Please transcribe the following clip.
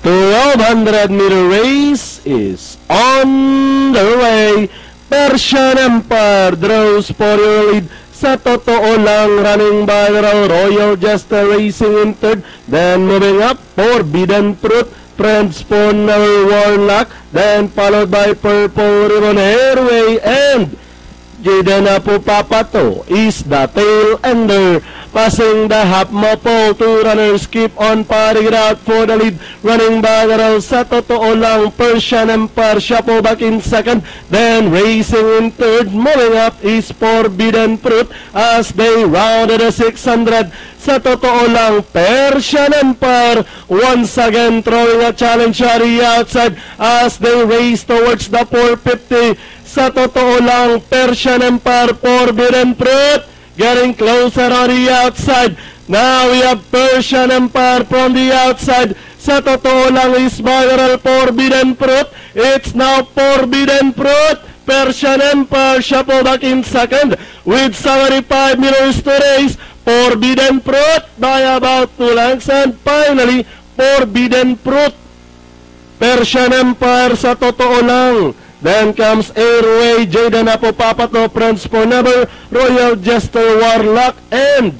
1200-meter race is on the way. Persian Empire draws for your lead. Sa totoo lang, running by Royal Jester racing in third. Then moving up, Forbidden Fruit, Friends for Never Warlock. Then followed by Purple Ribbon Airway and Jaden Apupapato is the tail ender. Passing the half mopole, two runners keep on paring out for the lead. Running by the rail, sa totoo lang, Persian Empire, siya po back in second. Then racing in third, moving up is Forbidden Fruit as they rounded the 600. Sa totoo lang, Persian Empire once again throwing a challenge on the outside as they race towards the 450. Sa totoo lang, Persian Empire, Forbidden Fruit getting closer on the outside. Now we have Persian Empire from the outside. Sa totoo lang is viral Forbidden Fruit. It's now Forbidden Fruit. Persian Empire, siya po back in second with 75 meters to race. Forbidden Fruit by about 2 lengths. And finally, Forbidden Fruit. Persian Empire sa totoo lang. Then comes Airway, Jaden Apupapato, Friends for Never, Royal Jester, Warlock, and